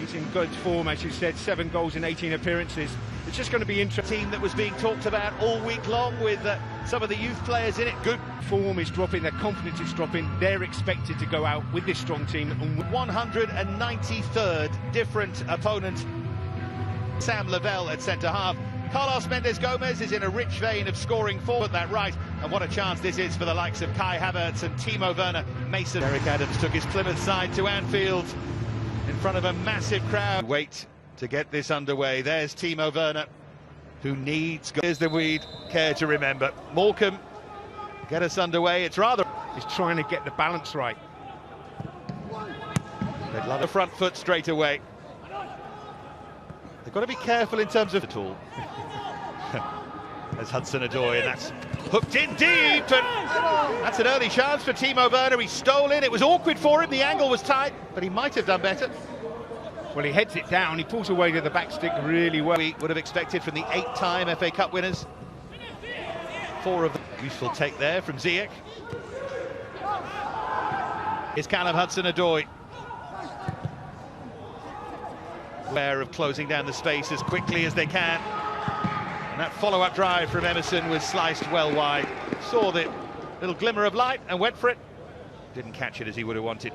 He's in good form, as you said, 7 goals in 18 appearances. It's just going to be interesting. Team that was being talked about all week long with some of the youth players in it. Good form is dropping, their confidence is dropping. They're expected to go out with this strong team. And 193rd different opponent. Sam Lavelle at centre-half. Carlos Mendes-Gomez is in a rich vein of scoring forward, that right. And what a chance this is for the likes of Kai Havertz and Timo Werner. Mason. Eric Adams took his Plymouth side to Anfield in front of a massive crowd. Wait to get this underway. There's Timo Werner, who needs... Here's the we'd care to remember. Morecambe, get us underway. It's rather... He's trying to get the balance right. They'd love a front foot straight away. They've got to be careful in terms of... All. There's Hudson-Odoi, and that's hooked in deep, and that's an early chance for Timo Werner. He stole in. It was awkward for him. The angle was tight, but he might have done better. Well, he heads it down. He pulls away to the back stick really well. We would have expected from the 8-time FA Cup winners. 4 of them. Useful take there from Ziyech. Here's Callum Hudson-Odoi. Aware of closing down the space as quickly as they can. And that follow-up drive from Emerson was sliced well wide. Saw the little glimmer of light and went for it. Didn't catch it as he would have wanted.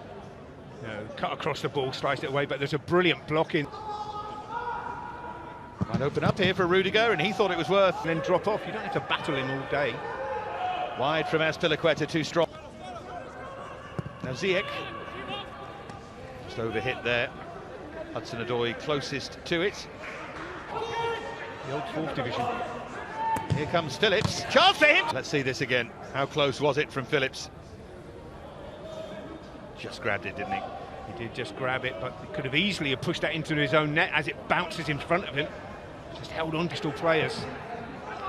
No, cut across the ball, sliced it away, but there's a brilliant block in. Might open up here for Rudiger, and he thought it was worth. And then drop off. You don't have to battle him all day. Wide from Azpilicueta, too strong. Now Ziyech. Just overhit there. Hudson-Odoi closest to it. The old 4th division. Here comes Phillips. Chance for him! Let's see this again. How close was it from Phillips? Just grabbed it, didn't he? He did just grab it, but he could have easily have pushed that into his own net as it bounces in front of him. Just held on to players.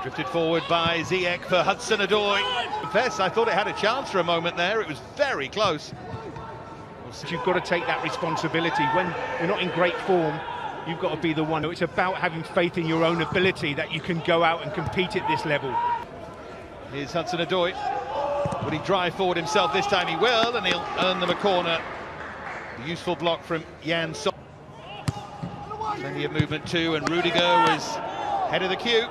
Drifted forward by Ziyech for Hudson-Odoi. Confess, I thought it had a chance for a moment there. It was very close. You've got to take that responsibility. When you're not in great form, you've got to be the one. It's about having faith in your own ability that you can go out and compete at this level. Here's Hudson-Odoi. Would he drive forward himself this time? He will, and he'll earn them a corner. A useful block from Jan So. Plenty of movement too, and Rudiger was head of the queue.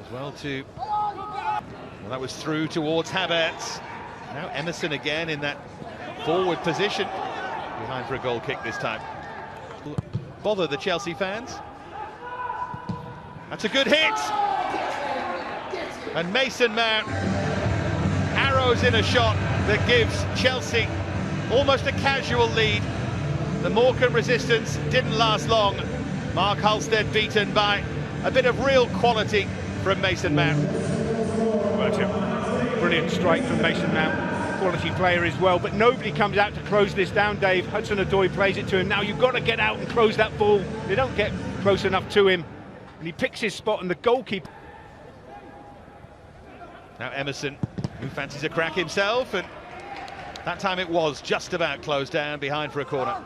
As well to... Well, that was through towards Havertz. Now Emerson again in that forward position. Behind for a goal kick this time. Bother the Chelsea fans. That's a good hit. And Mason Mount arrows in a shot that gives Chelsea almost a casual lead. The Morecambe resistance didn't last long. Mark Halstead beaten by a bit of real quality from Mason Mount. Well, it's a brilliant strike from Mason Mount. Quality player as well, but nobody comes out to close this down, Dave. Hudson-Odoi plays it to him. Now you've got to get out and close that ball. They don't get close enough to him, and he picks his spot, and the goalkeeper... Now Emerson, who fancies a crack himself, and that time it was just about closed down behind for a corner.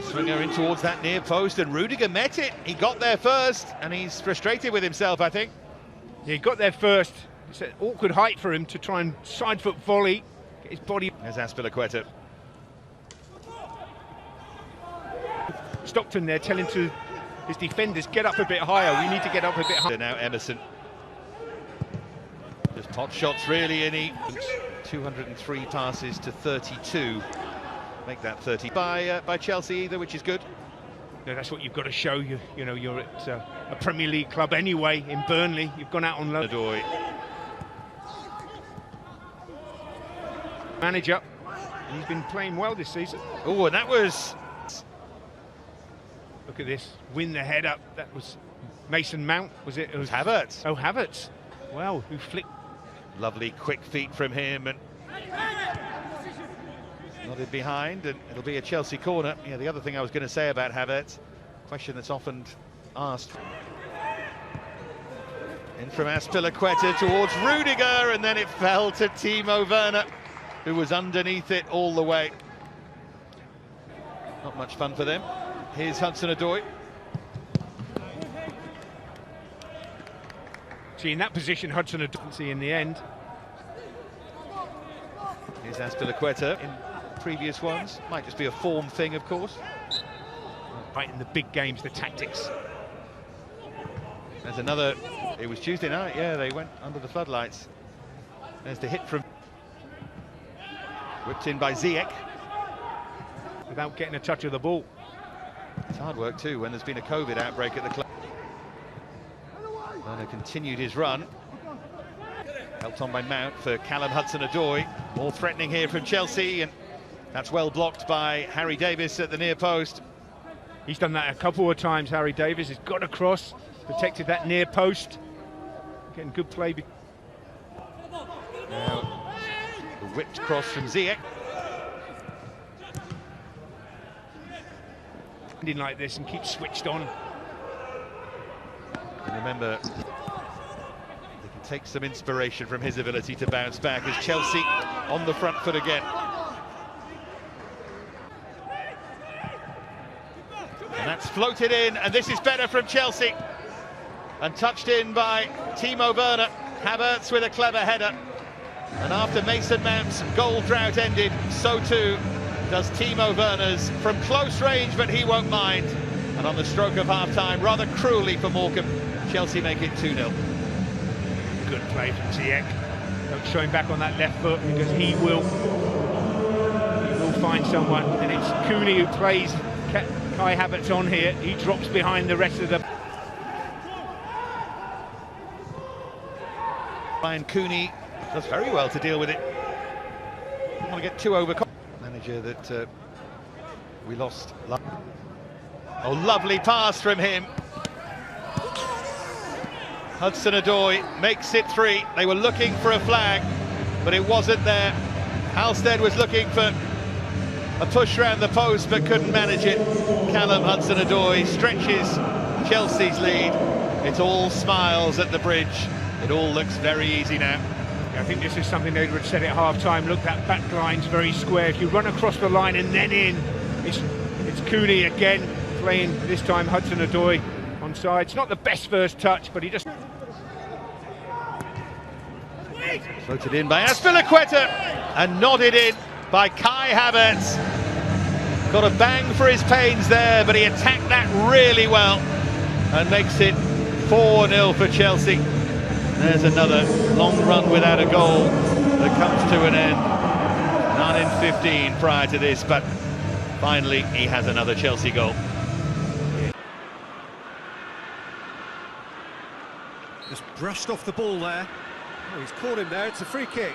Swinger in towards that near post, and Rudiger met it. He got there first, and he's frustrated with himself, I think. Yeah, he got there first. It's an awkward height for him to try and side foot volley, get his body... There's Azpilicueta. Stockton there telling to his defenders, get up a bit higher. We need to get up a bit higher. Now Emerson. Just pot shots really, and he 203 passes to 32. Make that 30 by Chelsea either, which is good. No, that's what you've got to show. You know, you're at a Premier League club anyway in Burnley. You've gone out on loan. Manager. He's been playing well this season. Oh, and that was... Look at this. Win the head up. That was Mason Mount, was it? It was Havertz. Oh, Havertz. Wow, who flicked. Lovely quick feet from him, and nodded behind, and it'll be a Chelsea corner. Yeah, the other thing I was going to say about Havertz, question that's often asked. In from Azpilicueta towards Rudiger, and then it fell to Timo Werner, who was underneath it all the way. Not much fun for them. Here's Hudson-Odoi. See, in that position, Hudson Odoi in the end. Here's Azpilicueta in previous ones. Might just be a form thing, of course. Right in the big games, the tactics. There's another. It was Tuesday night, yeah, they went under the floodlights. There's the hit from... Whipped in by Ziyech. Without getting a touch of the ball. It's hard work too when there's been a COVID outbreak at the club. Werner continued his run. Helped on by Mount for Callum Hudson-Odoi. More threatening here from Chelsea, and that's well blocked by Harry Davies at the near post. He's done that a couple of times, Harry Davies. He's got across, protected that near post. Getting good play. Now, the whipped cross from Ziyech. Like this and keep switched on. And remember, they can take some inspiration from his ability to bounce back as Chelsea on the front foot again. And that's floated in, and this is better from Chelsea. And touched in by Timo Werner. Havertz with a clever header. And after Mason Mount's goal drought ended, so too does Timo Werner's from close range, but he won't mind. And on the stroke of half-time, rather cruelly for Morecambe, Chelsea make it 2-0. Good play from Ziyech. Don't show him back on that left foot, because he will find someone. And it's Cooney who plays Kai Havertz on here. He drops behind the rest of the... Ryan Cooney does very well to deal with it. Don't want to get too overconfident. Manager that we lost. Oh, lovely pass from him. Hudson-Odoi makes it 3. They were looking for a flag, but it wasn't there. Halstead was looking for a push round the post, but couldn't manage it. Callum Hudson-Odoi stretches Chelsea's lead. It's all smiles at the bridge. It all looks very easy now. I think this is something they would said at half-time. Look, that back line's very square. If you run across the line and then in, it's Cooney again playing, this time Hudson-Odoi on side. It's not the best first touch, but he just... Floated in by Azpilicueta and nodded in by Kai Havertz. Got a bang for his pains there, but he attacked that really well and makes it 4-0 for Chelsea. There's another long run without a goal that comes to an end. 9 in 15 prior to this, but finally he has another Chelsea goal. Just brushed off the ball there. Oh, he's caught him there, it's a free kick.